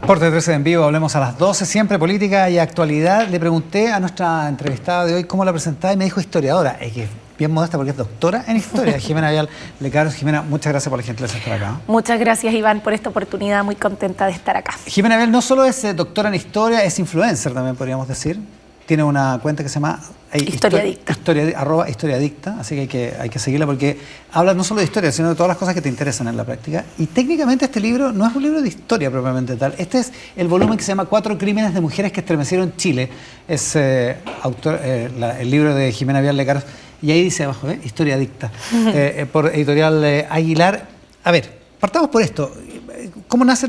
Porte 13 en vivo, hablemos a las 12, siempre política y actualidad. Le pregunté a nuestra entrevistada de hoy cómo la presentaba y me dijo historiadora. Es que es bien modesta porque es doctora en historia. Jimena Vial Lecaros. Jimena, muchas gracias por la gentileza de estar acá. Muchas gracias, Iván, por esta oportunidad. Muy contenta de estar acá. Jimena Vial no solo es doctora en historia, es influencer también, podríamos decir. Tiene una cuenta que se llama Historiadicta. @historiadicta, así que hay que seguirla porque habla no solo de historia, sino de todas las cosas que te interesan en la práctica. Y técnicamente este libro no es un libro de historia propiamente tal. Este es el volumen que se llama 4 crímenes de mujeres que estremecieron Chile. Es el libro de Jimena Vial Lecaros. Y ahí dice abajo, Historiadicta, por editorial Aguilar. A ver, partamos por esto. ¿Cómo nace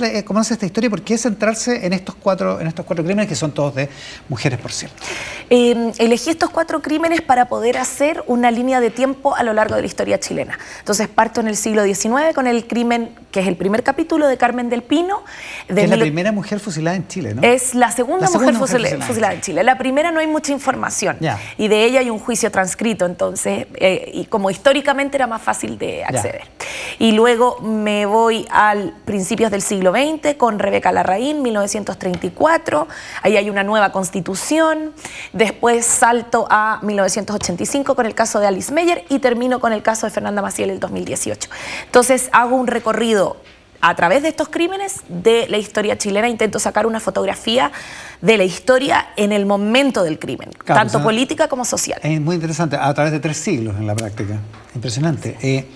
esta historia? ¿Por qué centrarse en estos cuatro crímenes que son todos de mujeres, por cierto? Elegí estos 4 crímenes para poder hacer una línea de tiempo a lo largo de la historia chilena. Entonces parto en el siglo XIX con el crimen, que es el primer capítulo de Carmen del Pino. Que es la primera mujer fusilada en Chile, ¿no? Es la segunda mujer fusilada en Chile. La primera no hay mucha información. Ya. Y de ella hay un juicio transcrito, entonces, y como históricamente era más fácil de acceder. Ya. Y luego me voy al principios del siglo XX con Rebeca Larraín, 1934. Ahí hay una nueva constitución. Después salto a 1985 con el caso de Alice Meyer y termino con el caso de Fernanda Maciel el 2018. Entonces hago un recorrido a través de estos crímenes de la historia chilena. Intento sacar una fotografía de la historia en el momento del crimen, claro, tanto política como social. Es muy interesante, a través de 3 siglos en la práctica. Impresionante.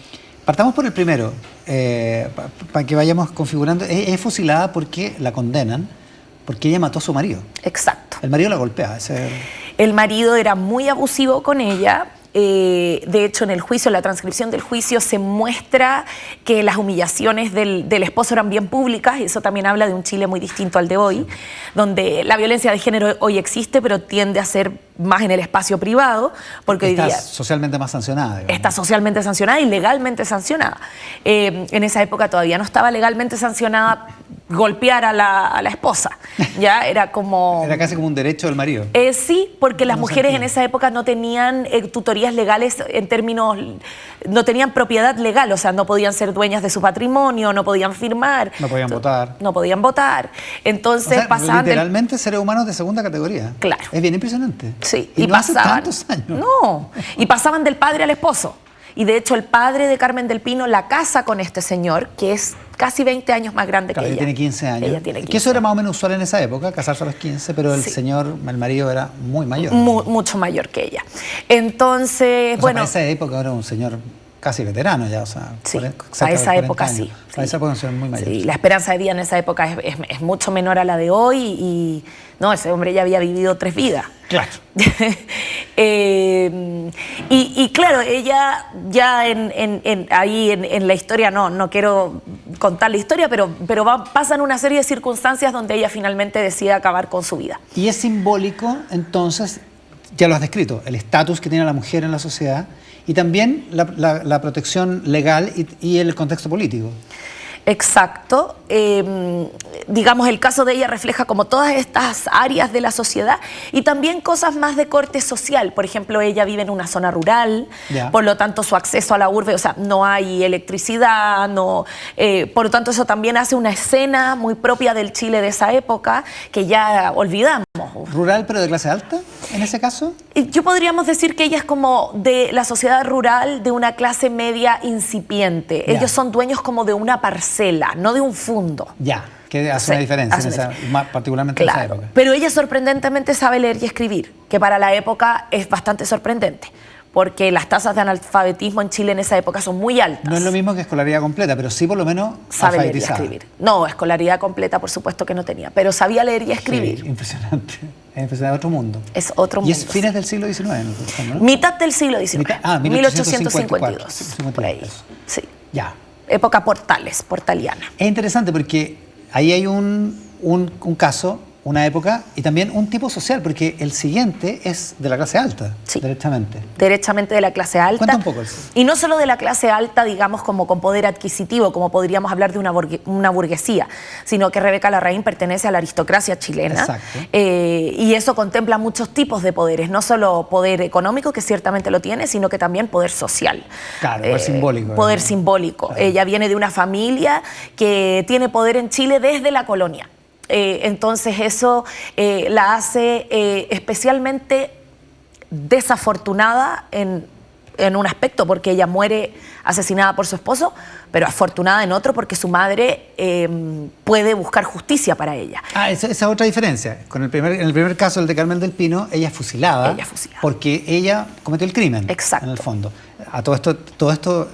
Partamos por el primero, para que vayamos configurando. Es fusilada porque la condenan, porque ella mató a su marido. Exacto. El marido la golpea. El marido era muy abusivo con ella. De hecho, en el juicio, en la transcripción del juicio, se muestra que las humillaciones del esposo eran bien públicas, y eso también habla de un Chile muy distinto al de hoy, donde la violencia de género hoy existe, pero tiende a ser más en el espacio privado, porque hoy día está socialmente más sancionada. Digamos. Está socialmente sancionada y legalmente sancionada. En esa época todavía no estaba legalmente sancionada golpear a la esposa. Ya era como... Era casi como un derecho del marido. Sí, porque las mujeres en esa época no tenían tutorías legales en términos... No tenían propiedad legal, o sea, no podían ser dueñas de su patrimonio, no podían firmar. No podían votar. No podían votar. Entonces o sea, pasaban... literalmente seres humanos de segunda categoría. Claro. Es bien impresionante. Sí. Y no pasaban, hace tantos años. No. Y pasaban del padre al esposo. Y de hecho el padre de Carmen del Pino la casa con este señor, que es casi 20 años más grande que ella. Ella tiene 15 años. Ella tiene 15. Que eso era más o menos usual en esa época, casarse a los 15, pero el señor, el marido, era muy mayor. Mucho mayor que ella. Entonces, bueno... Para esa época era un señor casi veterano ya, o sea... Sí, a esa época sí. Para esa época un señor muy mayor. Sí, la esperanza de vida en esa época es mucho menor a la de hoy y... No, ese hombre ya había vivido 3 vidas. Claro. Y claro, ella ya ahí en la historia, no quiero contar la historia, pero pasan una serie de circunstancias donde ella finalmente decide acabar con su vida. Y es simbólico, entonces, ya lo has descrito, el estatus que tiene la mujer en la sociedad y también la protección legal y el contexto político. Exacto. Digamos, el caso de ella refleja como todas estas áreas de la sociedad y también cosas más de corte social. Por ejemplo, ella vive en una zona rural, por lo tanto su acceso a la urbe, o sea, no hay electricidad, por lo tanto eso también hace una escena muy propia del Chile de esa época que ya olvidamos. ¿Rural pero de clase alta en ese caso? Yo podríamos decir que ella es como de la sociedad rural de una clase media incipiente. Ellos son dueños como de una parcela, no de un fondo. Ya, que hace una diferencia, particularmente en esa época. Pero ella sorprendentemente sabe leer y escribir, que para la época es bastante sorprendente, porque las tasas de analfabetismo en Chile en esa época son muy altas. No es lo mismo que escolaridad completa, pero sí por lo menos sabe leer y escribir. No, escolaridad completa por supuesto que no tenía, pero sabía leer y escribir. Sí, impresionante. Es impresionante, otro mundo. Es otro mundo. Y es fines del siglo XIX, ¿no? Mitad del siglo XIX. 1852. Por ahí. Sí. Ya. Época portaliana. Es interesante porque ahí hay un caso, una época y también un tipo social, porque el siguiente es de la clase alta, sí, derechamente. Derechamente de la clase alta. Cuenta un poco eso. Y no solo de la clase alta, digamos, como con poder adquisitivo, como podríamos hablar de una burguesía, sino que Rebeca Larraín pertenece a la aristocracia chilena. Exacto. Y eso contempla muchos tipos de poderes, no solo poder económico, que ciertamente lo tiene, sino que también poder social. Claro, poder simbólico. Poder simbólico. Claro. Ella viene de una familia que tiene poder en Chile desde la colonia. Entonces eso la hace especialmente desafortunada en un aspecto, porque ella muere asesinada por su esposo, pero afortunada en otro porque su madre puede buscar justicia para ella. Esa es otra diferencia. En el primer caso, el de Carmen del Pino, ella es fusilada. Porque ella cometió el crimen. Exacto. En el fondo. A todo esto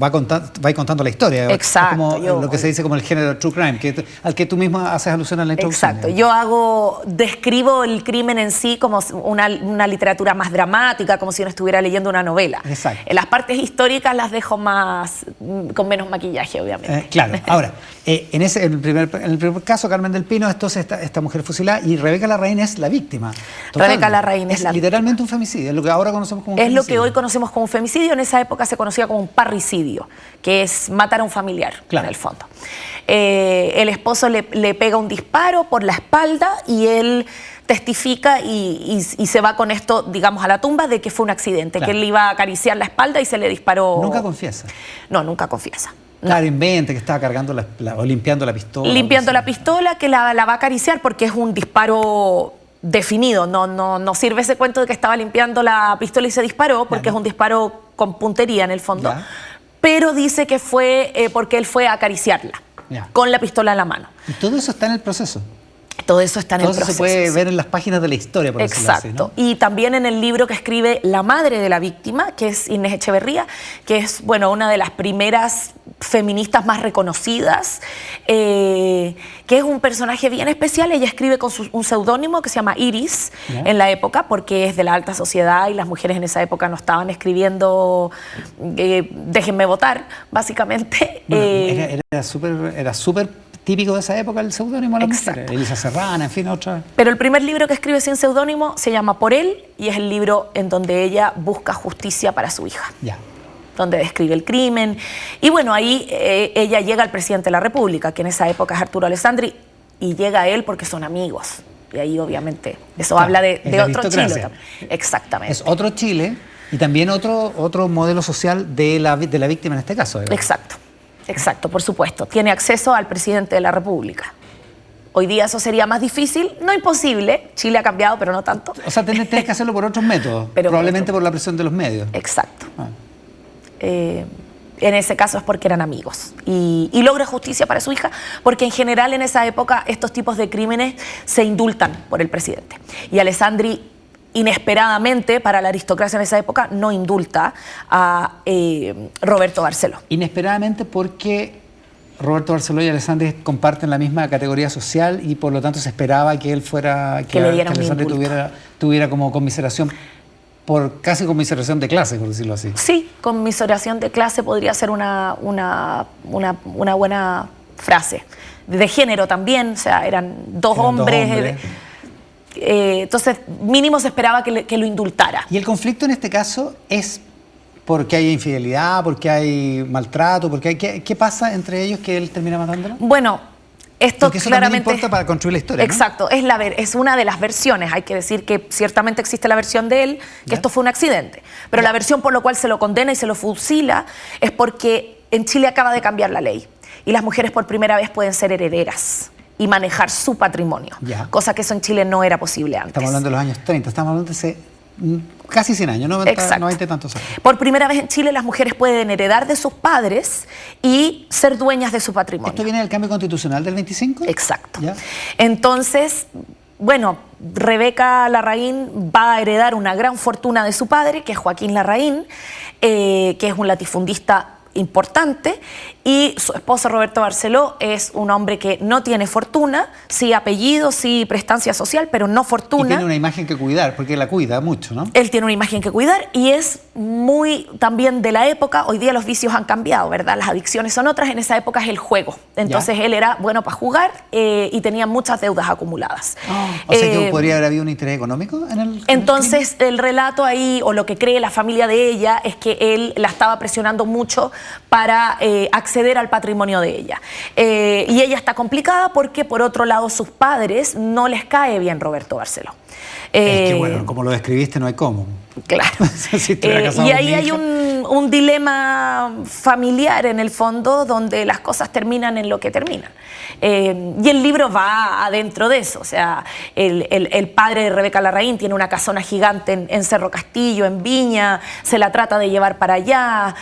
va contando la historia. Exacto. Es como lo que se dice como el género true crime, al que tú mismo haces alusión en la introducción. Exacto. Yo describo el crimen en sí como una literatura más dramática, como si uno estuviera leyendo una novela. Exacto. Las partes históricas las dejo con menos maquillaje, obviamente. Claro. Ahora, en el primer caso, Carmen del Pino, entonces esta mujer fusilada, y Rebeca Larraín es la víctima. Rebeca Larraín es literalmente un femicidio, es lo que ahora conocemos como un femicidio. Es lo que hoy conocemos como un femicidio, en esa época se conocía como un parricidio, que es matar a un familiar, en el fondo. El esposo le pega un disparo por la espalda y él testifica y se va con esto, digamos, a la tumba de que fue un accidente, que él iba a acariciar la espalda y se le disparó. ¿Nunca confiesa? No, nunca confiesa. No. Claro, inventa que estaba cargando o limpiando la pistola. Limpiando la pistola, que la va a acariciar porque es un disparo definido. No sirve ese cuento de que estaba limpiando la pistola y se disparó, porque es un disparo con puntería en el fondo. Pero dice que fue porque él fue a acariciarla con la pistola en la mano. Y todo eso está en el proceso. Todo eso está en el proceso. Todo se puede ver en las páginas de la historia, por decirlo así, ¿no? Y también en el libro que escribe la madre de la víctima, que es Inés Echeverría, que es, bueno, una de las primeras feministas más reconocidas, que es un personaje bien especial. Ella escribe con un seudónimo que se llama Iris en la época, porque es de la alta sociedad y las mujeres en esa época no estaban escribiendo déjenme votar, básicamente. Bueno, era súper típico de esa época el seudónimo de las mujeres. Elisa Serrana, en fin, otra. Pero el primer libro que escribe sin seudónimo se llama Por él, y es el libro en donde ella busca justicia para su hija. Donde describe el crimen. Y bueno, ahí ella llega al presidente de la República, que en esa época es Arturo Alessandri, y llega a él porque son amigos. Y ahí obviamente eso habla de otro Chile. Exactamente. Es otro Chile y también otro modelo social de la víctima en este caso. Exacto, por supuesto. Tiene acceso al presidente de la República. Hoy día eso sería más difícil, no imposible. Chile ha cambiado, pero no tanto. O sea, tenés que hacerlo por otros métodos, probablemente por la presión de los medios. Exacto. En ese caso es porque eran amigos. Y logra justicia para su hija, porque en general en esa época estos tipos de crímenes se indultan por el presidente. Y Alessandri, inesperadamente para la aristocracia en esa época, no indulta a Roberto Barceló. Inesperadamente porque Roberto Barceló y Alessandri comparten la misma categoría social y por lo tanto se esperaba que él fuera, que Alessandri tuviera como conmiseración, casi conmiseración de clase, por decirlo así. Sí, conmiseración de clase podría ser una buena frase. De género también, o sea, eran dos hombres. Entonces, mínimo se esperaba que lo indultara. ¿Y el conflicto en este caso es porque hay infidelidad, porque hay maltrato, qué pasa entre ellos que él termina matándola? Bueno, esto porque eso claramente también importa para construir la historia, ¿no? Exacto, es una de las versiones. Hay que decir que ciertamente existe la versión de él, que esto fue un accidente. Pero la versión por la cual se lo condena y se lo fusila es porque en Chile acaba de cambiar la ley y las mujeres por primera vez pueden ser herederas y manejar su patrimonio, cosa que eso en Chile no era posible antes. Estamos hablando de los años 30, estamos hablando de hace casi 100 años, 90 y tantos años. Por primera vez en Chile las mujeres pueden heredar de sus padres y ser dueñas de su patrimonio. ¿Esto viene del cambio constitucional del 25? Exacto. Entonces, bueno, Rebeca Larraín va a heredar una gran fortuna de su padre, que es Joaquín Larraín, que es un latifundista importante, y su esposo Roberto Barceló es un hombre que no tiene fortuna, sí apellido, sí prestancia social, pero no fortuna. Y tiene una imagen que cuidar, porque la cuida mucho, ¿no? Él tiene una imagen que cuidar y es muy también de la época. Hoy día los vicios han cambiado, ¿verdad? Las adicciones son otras, en esa época es el juego. Entonces él era bueno para jugar y tenía muchas deudas acumuladas. O sea que podría haber habido un interés económico en el... Entonces el relato ahí, o lo que cree la familia de ella, es que él la estaba presionando mucho para acceder al patrimonio de ella. Y ella está complicada porque, por otro lado, sus padres no les cae bien Roberto Barceló. Es que, bueno, como lo describiste, no hay cómo. Claro. Si y ahí hay un dilema familiar en el fondo, donde las cosas terminan en lo que terminan. Y el libro va adentro de eso. O sea, el padre de Rebeca Larraín tiene una casona gigante en Cerro Castillo, en Viña, se la trata de llevar para allá.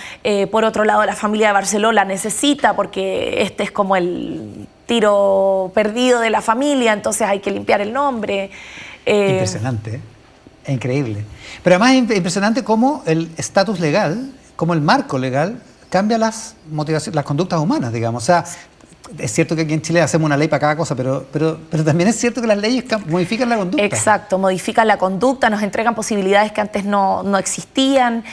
Por otro lado, la familia de Barceló la necesita porque este es como el tiro perdido de la familia, entonces hay que limpiar el nombre. Impresionante, es increíble. Pero además es impresionante cómo el estatus legal, cómo el marco legal cambia las motivaciones, las conductas humanas, digamos. O sea, es cierto que aquí en Chile hacemos una ley para cada cosa, pero también es cierto que las leyes modifican la conducta. Exacto, modifican la conducta, nos entregan posibilidades que antes no existían.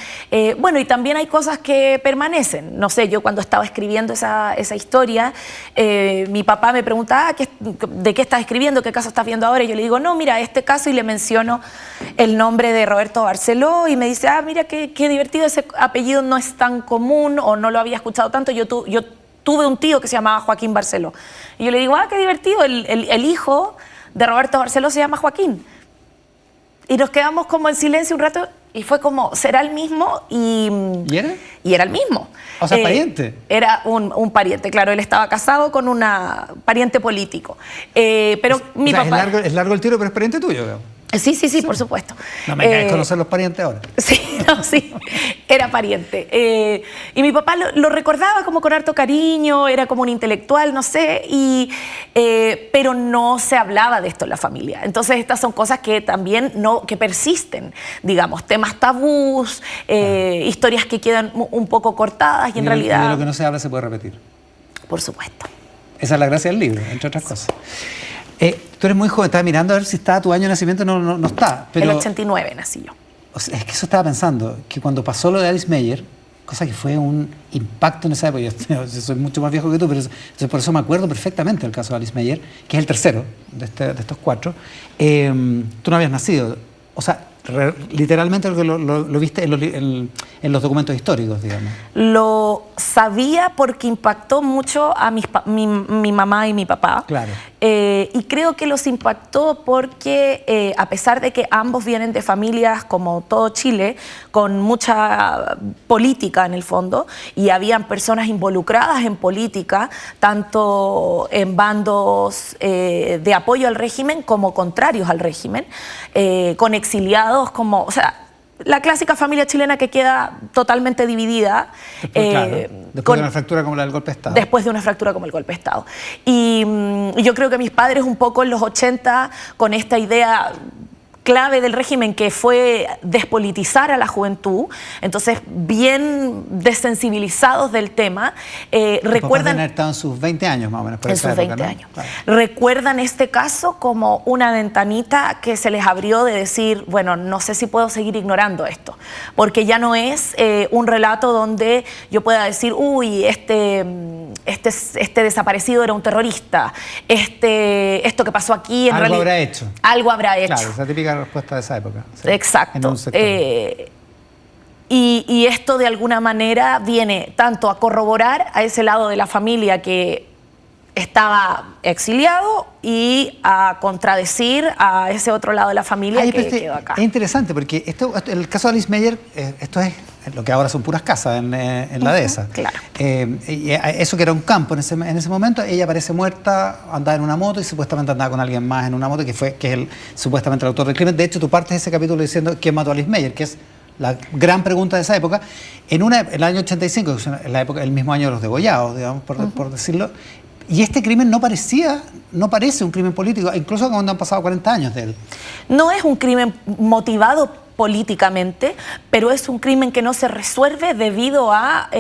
Bueno, y también hay cosas que permanecen. No sé, yo cuando estaba escribiendo esa historia, mi papá me preguntaba, ¿de qué estás escribiendo? ¿Qué caso estás viendo ahora? Y yo le digo, no, mira, este caso, y le menciono el nombre de Roberto Barceló, y me dice, mira, qué divertido, ese apellido no es tan común, o no lo había escuchado tanto. Yo tuve un tío que se llamaba Joaquín Barceló. Y yo le digo, qué divertido, el hijo de Roberto Barceló se llama Joaquín. Y nos quedamos como en silencio un rato y fue como, ¿será el mismo? ¿Y era? Y era el mismo. O sea, pariente. Era un pariente, claro. Él estaba casado con una pariente político. Pero mi papá... Es largo el tiro, pero es pariente tuyo, ¿no? Sí, por supuesto. No me caes conocer los parientes ahora. Sí, era pariente. Y mi papá lo recordaba como con harto cariño, era como un intelectual, no sé, pero no se hablaba de esto en la familia. Entonces estas son cosas que también que persisten, digamos, temas tabús, historias que quedan un poco cortadas y en realidad... Y de lo que no se habla se puede repetir. Por supuesto. Esa es la gracia del libro, entre otras cosas. Tú eres muy joven, estaba mirando a ver si está tu año de nacimiento, no está. Pero, el 89 nací yo. O sea, es que eso estaba pensando, que cuando pasó lo de Alice Meyer, cosa que fue un impacto en esa época, yo soy mucho más viejo que tú, pero entonces por eso me acuerdo perfectamente del caso de Alice Meyer, que es el tercero de estos cuatro. Tú no habías nacido, o sea, literalmente lo viste en los documentos históricos, digamos. Lo sabía porque impactó mucho a mi mamá y mi papá. Claro. Y creo que los impactó porque a pesar de que ambos vienen de familias como todo Chile, con mucha política en el fondo, y habían personas involucradas en política, tanto en bandos de apoyo al régimen como contrarios al régimen, con exiliados como... O sea, la clásica familia chilena que queda totalmente dividida. Después de una fractura como la del golpe de Estado. Después de una fractura como el golpe de Estado. Y yo creo que mis padres un poco en los 80, con esta idea clave del régimen que fue despolitizar a la juventud, entonces bien desensibilizados del tema, recuerdan... Papás estado en sus 20 años más o menos. En sus 20 años. Claro. Recuerdan este caso como una ventanita que se les abrió de decir, bueno, no sé si puedo seguir ignorando esto, porque ya no es un relato donde yo pueda decir, uy, este desaparecido era un terrorista, esto que pasó aquí en realidad... Algo habrá hecho. Algo habrá hecho. Claro, esa típica respuesta de esa época. Sí, exacto. Y esto de alguna manera viene tanto a corroborar a ese lado de la familia que estaba exiliado y a contradecir a ese otro lado de la familia que quedó acá. Es interesante porque el caso de Alice Meyer, esto es lo que ahora son puras casas en la dehesa. Claro. Y eso que era un campo en ese momento, ella aparece muerta, andaba en una moto y supuestamente andaba con alguien más en una moto que es supuestamente el autor del crimen. De hecho, tú partes de ese capítulo diciendo quién mató a Alice Meyer, que es la gran pregunta de esa época. En el año 85, que es el mismo año de los degollados, digamos, por decirlo. Y este crimen no parece un crimen político, incluso cuando han pasado 40 años de él. No es un crimen motivado políticamente, pero es un crimen que no se resuelve debido a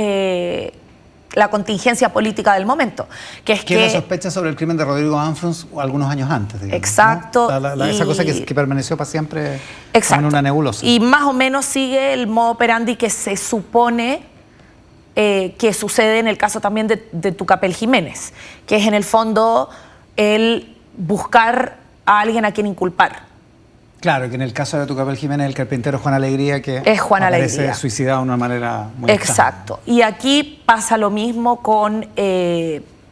la contingencia política del momento. Que es la sospecha sobre el crimen de Rodrigo Anfrons algunos años antes, digamos, exacto. ¿no? Esa cosa que permaneció para siempre en una nebulosa. Y más o menos sigue el modo operandi que se supone que sucede en el caso también de Tucapel Jiménez, que es en el fondo el buscar a alguien a quien inculpar. Claro, que en el caso de Tucapel Jiménez, el carpintero Juan Alegría, que es Juan aparece Alegría. Suicidado de una manera muy exacto. Extraña. Y aquí pasa lo mismo con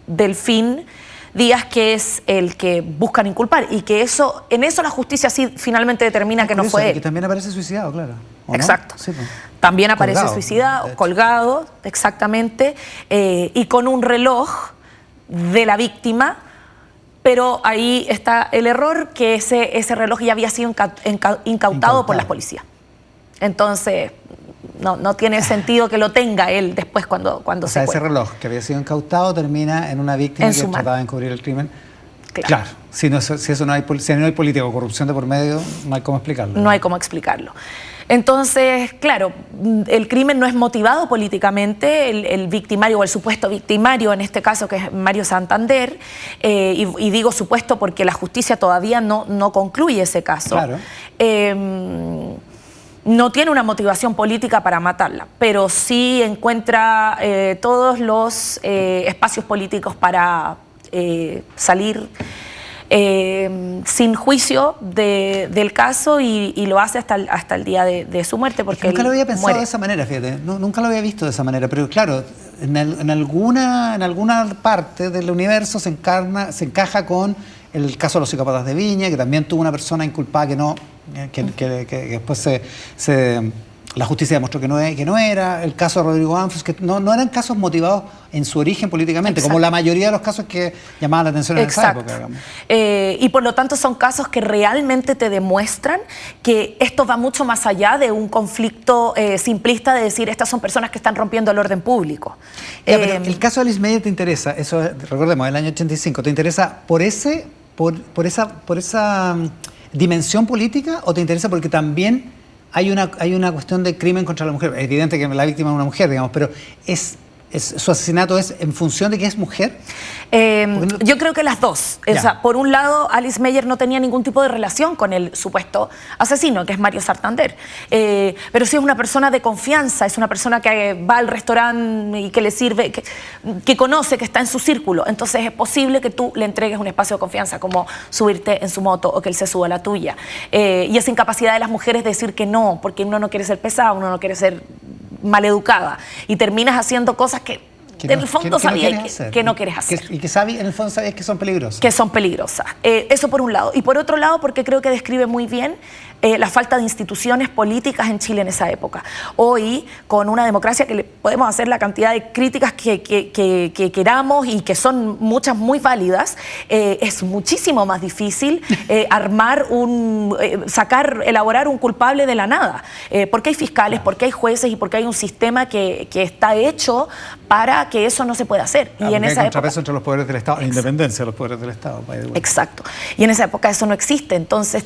Delfín Díaz, que es el que buscan inculpar, y que en eso la justicia sí finalmente determina que no fue él. Que también aparece suicidado, claro. Exacto. Sí, pues. También aparece suicidado, colgado, exactamente, y con un reloj de la víctima, pero ahí está el error, que ese reloj ya había sido incautado por las policías. Entonces, no tiene sentido que lo tenga él después cuando se ese reloj que había sido incautado termina en una víctima que trataba de encubrir el crimen. Claro. Si no hay política o corrupción de por medio, no hay cómo explicarlo. No hay cómo explicarlo. Entonces, claro, el crimen no es motivado políticamente, el victimario o el supuesto victimario, en este caso que es Mario Santander, y digo supuesto porque la justicia todavía no concluye ese caso. Claro. No tiene una motivación política para matarla, pero sí encuentra todos los espacios políticos para salir sin juicio del caso y lo hace hasta el día de su muerte. Porque nunca lo había pensado de esa manera, fíjate, nunca lo había visto de esa manera, pero claro, en alguna parte del universo se encaja con el caso de los psicópatas de Viña, que también tuvo una persona inculpada que después la justicia demostró que no era, el caso de Rodrigo Anfos, que no eran casos motivados en su origen políticamente, como la mayoría de los casos que llamaban la atención en esa época, digamos. Y por lo tanto son casos que realmente te demuestran que esto va mucho más allá de un conflicto simplista de decir estas son personas que están rompiendo el orden público. Pero el caso de Alice Meyer te interesa, eso recordemos, el año 85, ¿te interesa por esa dimensión política o te interesa porque también hay una cuestión de crimen contra la mujer? Es evidente que la víctima es una mujer, digamos, pero ¿su asesinato es en función de que es mujer? Yo creo que las dos. O sea, por un lado, Alice Meyer no tenía ningún tipo de relación con el supuesto asesino, que es Mario Santander. Pero sí es una persona de confianza, es una persona que va al restaurante y que le sirve, que conoce, que está en su círculo. Entonces es posible que tú le entregues un espacio de confianza, como subirte en su moto o que él se suba a la tuya. Y esa incapacidad de las mujeres de decir que no, porque uno no quiere ser pesada, uno no quiere ser maleducada. Y terminas haciendo cosas que en el fondo sabías que no quieres hacer. Y que en el fondo sabías que son peligrosas. Que son peligrosas. Eso por un lado. Y por otro lado, porque creo que describe muy bien la falta de instituciones políticas en Chile en esa época. Hoy, con una democracia que le podemos hacer la cantidad de críticas que queramos y que son muchas muy válidas, es muchísimo más difícil elaborar un culpable de la nada. Porque hay fiscales, porque hay jueces y porque hay un sistema que está hecho para que eso no se pueda hacer. Y en esa época entre los poderes del Estado, la independencia de los poderes del Estado. Exacto. Y en esa época eso no existe. Entonces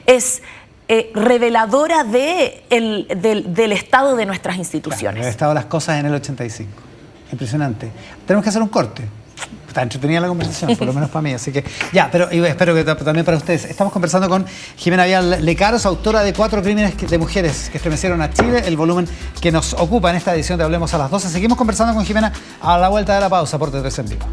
es reveladora del estado de nuestras instituciones. Claro, el estado de las cosas en el 85. Impresionante. Tenemos que hacer un corte. Está entretenida la conversación, por lo menos para mí. Así que ya, pero espero que también para ustedes. Estamos conversando con Jimena Vial Lecaros, autora de 4 crímenes de mujeres que estremecieron a Chile, el volumen que nos ocupa en esta edición de Hablemos a las 12. Seguimos conversando con Jimena a la vuelta de la pausa por T3 en vivo.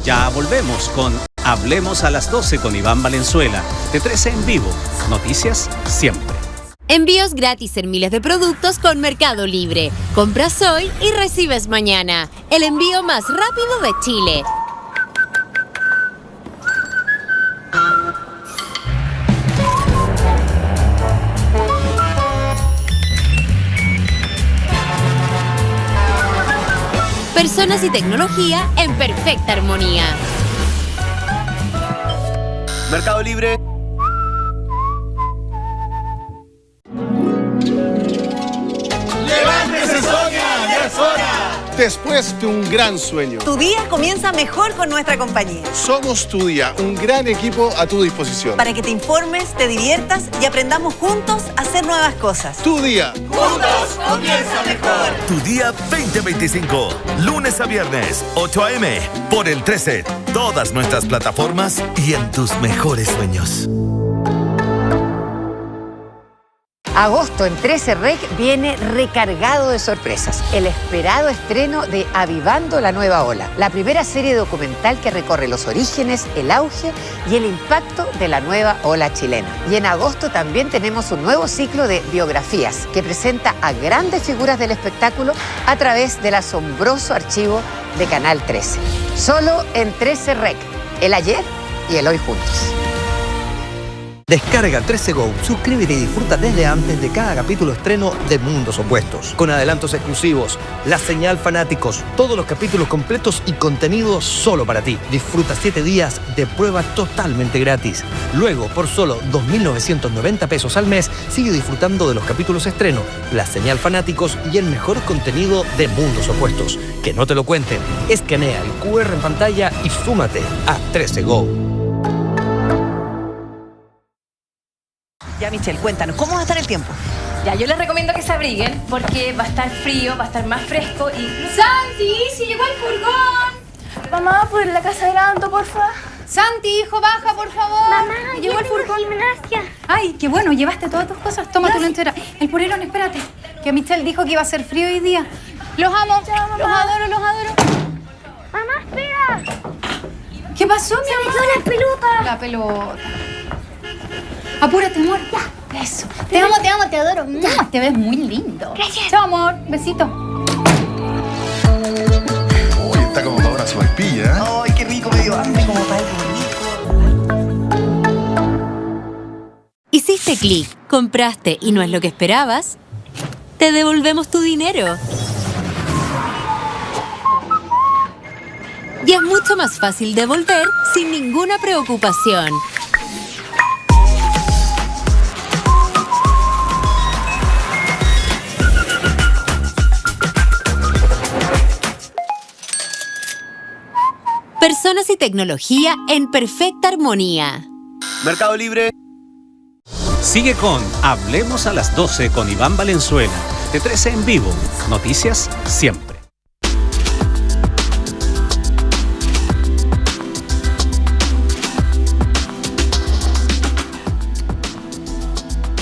Ya volvemos con Hablemos a las 12 con Iván Valenzuela. T13 en vivo. Noticias siempre. Envíos gratis en miles de productos con Mercado Libre. Compras hoy y recibes mañana. El envío más rápido de Chile. Personas y tecnología en perfecta armonía. Mercado Libre. ¡Levántese, Sonia! ¡Ya es hora! Después de un gran sueño. Tu día comienza mejor con nuestra compañía. Somos Tu Día, un gran equipo a tu disposición. Para que te informes, te diviertas y aprendamos juntos a hacer nuevas cosas. Tu Día. Juntos comienza mejor. Tu Día 2025, lunes a viernes, 8 a.m. por el 13. Todas nuestras plataformas y en tus mejores sueños. Agosto en 13 Rec viene recargado de sorpresas. El esperado estreno de Avivando la Nueva Ola, la primera serie documental que recorre los orígenes, el auge y el impacto de la nueva ola chilena. Y en agosto también tenemos un nuevo ciclo de biografías que presenta a grandes figuras del espectáculo a través del asombroso archivo de Canal 13. Solo en 13 Rec, el ayer y el hoy juntos. Descarga 13 Go, suscríbete y disfruta desde antes de cada capítulo estreno de Mundos Opuestos. Con adelantos exclusivos, La Señal Fanáticos, todos los capítulos completos y contenidos solo para ti. Disfruta 7 días de prueba totalmente gratis. Luego, por solo 2.990 pesos al mes, sigue disfrutando de los capítulos estreno, La Señal Fanáticos y el mejor contenido de Mundos Opuestos. Que no te lo cuenten. Escanea el QR en pantalla y súmate a 13 Go. Ya, Michelle, cuéntanos, ¿cómo va a estar el tiempo? Ya, yo les recomiendo que se abriguen porque va a estar frío, va a estar más fresco y... ¡Santi! ¡Si llegó el furgón! Mamá, ¿por la casa de Anto, porfa? Santi, hijo, baja, por favor. Mamá, llegó el furgón. Gimnasia. Ay, qué bueno, llevaste todas tus cosas. Toma tu lonchera. El purerón, espérate. Que Michelle dijo que iba a ser frío hoy día. Los amo. Chao, mamá. Los adoro, los adoro. Mamá, espera. ¿Qué pasó, mi amor? Se me quedó la pelota. La pelota. Apúrate, amor. Ya. Eso. Te amo, te adoro. Ya. Te ves muy lindo. Gracias. Chao, amor. Besito. Uy, está como para una sopaipilla, ¿eh? Ay, qué rico, me dio hambre como para Hiciste clic, compraste y no es lo que esperabas. Te devolvemos tu dinero. Y es mucho más fácil devolver sin ninguna preocupación. Personas y tecnología en perfecta armonía. Mercado Libre. Sigue con Hablemos a las 12 con Iván Valenzuela. De 13 en vivo. Noticias siempre.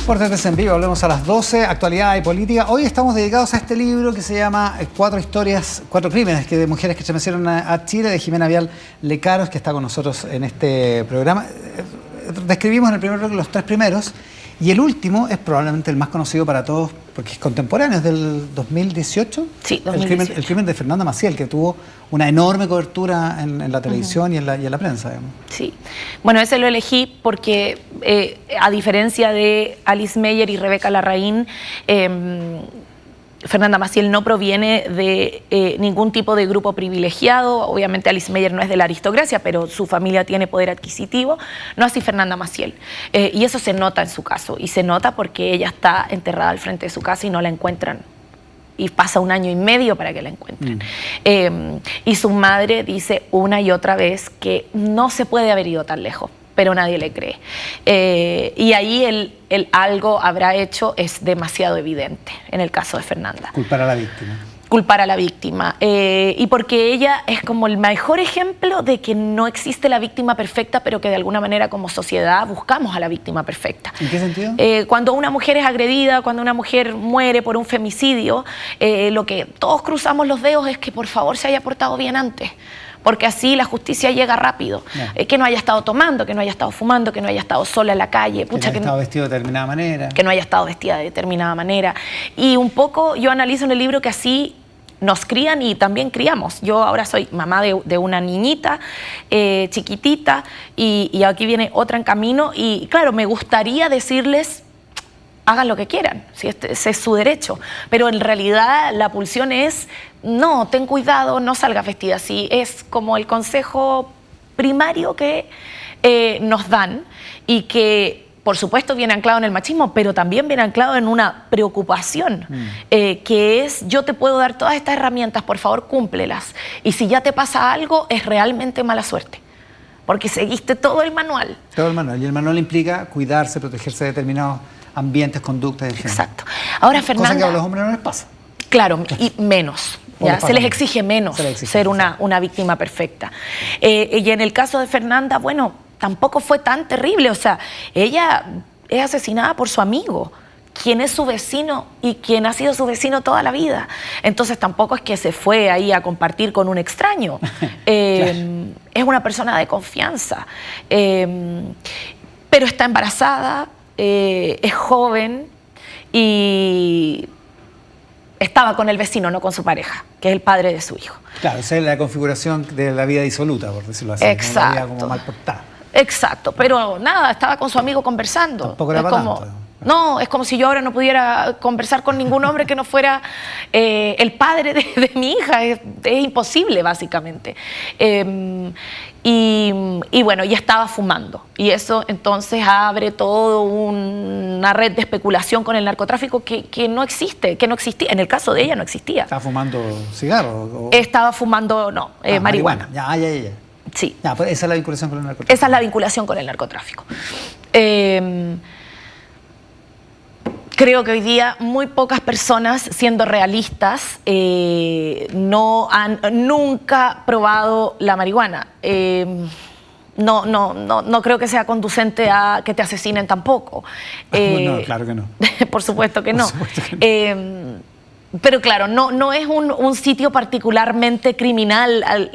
Por TTC en vivo, hablemos a las 12, actualidad y política. Hoy estamos dedicados a este libro que se llama Cuatro crímenes de mujeres que estremecieron a Chile, de Jimena Vial Lecaros, que está con nosotros en este programa. Describimos en el primer bloque los 3 primeros y el último es probablemente el más conocido para todos porque es contemporáneo, es del 2018. Sí, 2018. El crimen de Fernanda Maciel, que tuvo una enorme cobertura en la televisión y en la prensa, digamos. Sí. Bueno, ese lo elegí porque, a diferencia de Alice Meyer y Rebeca Larraín, Fernanda Maciel no proviene de ningún tipo de grupo privilegiado. Obviamente Alice Meyer no es de la aristocracia, pero su familia tiene poder adquisitivo. No así Fernanda Maciel. Y eso se nota en su caso. Y se nota porque ella está enterrada al frente de su casa y no la encuentran. Y pasa 1 año y medio para que la encuentren. Y su madre dice una y otra vez que no se puede haber ido tan lejos, pero nadie le cree. Y ahí el algo habrá hecho es demasiado evidente en el caso de Fernanda. Culpar a la víctima. Culpar a la víctima. Y porque ella es como el mejor ejemplo de que no existe la víctima perfecta, pero que de alguna manera como sociedad buscamos a la víctima perfecta. ¿En qué sentido? Cuando una mujer es agredida, cuando una mujer muere por un femicidio, lo que todos cruzamos los dedos es que por favor se haya portado bien antes. Porque así la justicia llega rápido. Que no haya estado tomando, que no haya estado fumando, que no haya estado sola en la calle. Que no haya estado vestido de determinada manera. Que no haya estado vestida de determinada manera. Y un poco yo analizo en el libro que así nos crían y también criamos. Yo ahora soy mamá de una niñita chiquitita y aquí viene otra en camino. Y claro, me gustaría decirles, hagan lo que quieran, si ese es su derecho. Pero en realidad la pulsión es, no, ten cuidado, no salgas vestida así. Es como el consejo primario que nos dan y que, por supuesto, viene anclado en el machismo, pero también viene anclado en una preocupación, que es, yo te puedo dar todas estas herramientas, por favor, cúmplelas. Y si ya te pasa algo, es realmente mala suerte. Porque seguiste todo el manual. Todo el manual. Y el manual implica cuidarse, protegerse de determinados ambientes, conductas, etc. Exacto. Ahora, Fernanda... Cosa que a los hombres no les pasa. Claro, y menos. ¿Ya? Se les exige menos ser una víctima perfecta. Y en el caso de Fernanda, bueno, tampoco fue tan terrible. O sea, ella es asesinada por su amigo, quien es su vecino y quien ha sido su vecino toda la vida. Entonces tampoco es que se fue ahí a compartir con un extraño. Claro. Es una persona de confianza. Pero está embarazada, es joven y estaba con el vecino, no con su pareja, que es el padre de su hijo. Claro, esa es la configuración de la vida disoluta, por decirlo así. Exacto. Una vida como mal portada. Exacto, pero nada, estaba con su amigo conversando. Tampoco era para tanto. No, es como si yo ahora no pudiera conversar con ningún hombre que no fuera el padre de mi hija. Es imposible, básicamente. Y bueno, ya estaba fumando. Y eso entonces abre toda una red de especulación con el narcotráfico que no existe, que no existía. En el caso de ella no existía. ¿Estaba fumando cigarro? Estaba fumando, no, marihuana. Ya. Sí. Ya, pues esa es la vinculación con el narcotráfico. Esa es la vinculación con el narcotráfico. Creo que hoy día muy pocas personas, siendo realistas, no han nunca probado la marihuana. No creo que sea conducente a que te asesinen tampoco. No, claro que no. Por supuesto que no. Por supuesto que no. Pero claro, no es un sitio particularmente criminal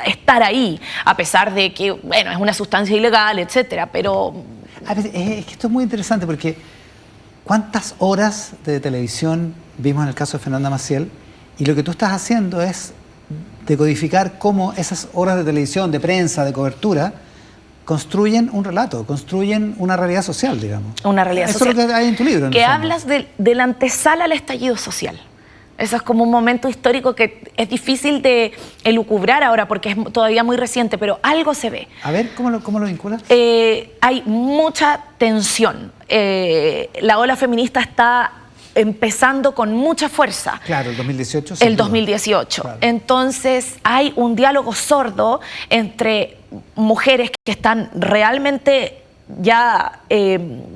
estar ahí, a pesar de que, bueno, es una sustancia ilegal, etcétera, pero... Es que esto es muy interesante porque ¿cuántas horas de televisión vimos en el caso de Fernanda Maciel? Y lo que tú estás haciendo es decodificar cómo esas horas de televisión, de prensa, de cobertura, construyen un relato, construyen una realidad social, digamos. Una realidad social. Eso es lo que hay en tu libro. Que hablas de la antesala al estallido social. Eso es como un momento histórico que es difícil de elucubrar ahora porque es todavía muy reciente, pero algo se ve. A ver, ¿cómo lo vinculas? Hay mucha tensión. La ola feminista está empezando con mucha fuerza. Claro, el 2018. El 2018. Claro. Entonces hay un diálogo sordo entre mujeres que están realmente ya,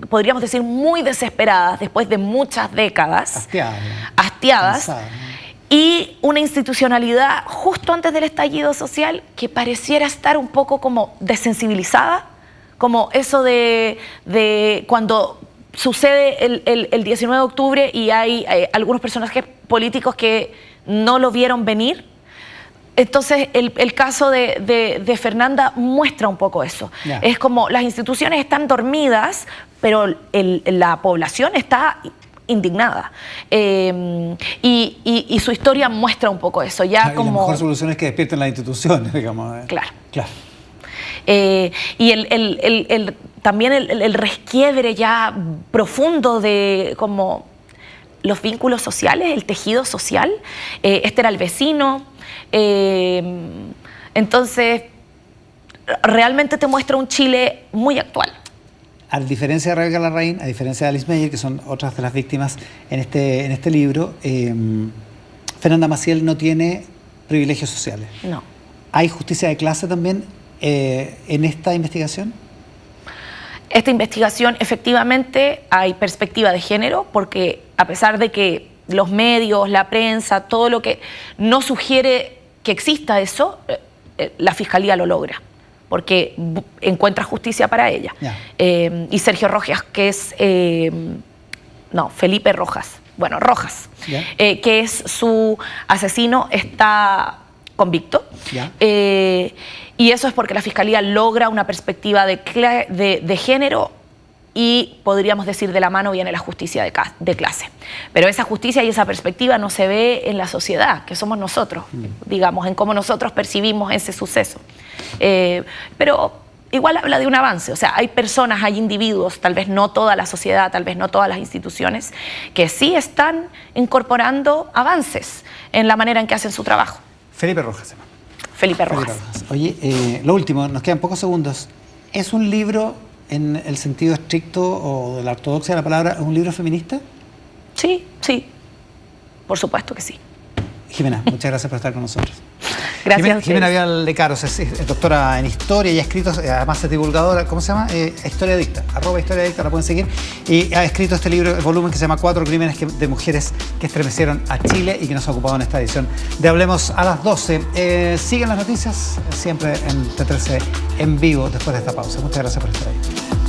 podríamos decir, muy desesperadas después de muchas décadas. Hastiadas. Y una institucionalidad justo antes del estallido social que pareciera estar un poco como desensibilizada, como eso de cuando sucede el 19 de octubre y hay algunos personajes políticos que no lo vieron venir. Entonces el caso de Fernanda muestra un poco eso. Yeah. Es como las instituciones están dormidas, pero la población está indignada. Y su historia muestra un poco eso. Ya claro, como... la mejor solución es que despierten las instituciones, digamos. Claro. Y también el resquiebre ya profundo de como los vínculos sociales, el tejido social. Este era el vecino. Entonces, realmente te muestra un Chile muy actual. A diferencia de Rebeca Larraín, a diferencia de Alice Meyer, que son otras de las víctimas en este libro, Fernanda Maciel no tiene privilegios sociales. No. ¿Hay justicia de clase también en esta investigación? Esta investigación, efectivamente, hay perspectiva de género, porque a pesar de que los medios, la prensa, todo lo que no sugiere que exista eso, la Fiscalía lo logra, porque encuentra justicia para ella. Yeah. Y Sergio Rojas, que es... Felipe Rojas. Bueno, Rojas, yeah. Que es su asesino, está convicto. Yeah. Y eso es porque la Fiscalía logra una perspectiva de género y podríamos decir de la mano viene la justicia de clase. Pero esa justicia y esa perspectiva no se ve en la sociedad, que somos nosotros, digamos, en cómo nosotros percibimos ese suceso. Pero igual habla de un avance, o sea, hay personas, hay individuos, tal vez no toda la sociedad, tal vez no todas las instituciones, que sí están incorporando avances en la manera en que hacen su trabajo. Felipe Rojas. Felipe Rojas. Oye, lo último, nos quedan pocos segundos. ¿Es un libro, en el sentido estricto o de la ortodoxia de la palabra, un libro feminista? Sí, por supuesto que sí. Jimena, muchas gracias por estar con nosotros. Gracias. Jimena Vial de Caros es doctora en historia y ha escrito, además es divulgadora, ¿cómo se llama? Historia Adicta, @Historia Adicta, la pueden seguir. Y ha escrito este libro, el volumen que se llama 4 crímenes de mujeres que estremecieron a Chile y que nos ha ocupado en esta edición de Hablemos a las 12. Siguen las noticias siempre en T13 en vivo después de esta pausa. Muchas gracias por estar ahí.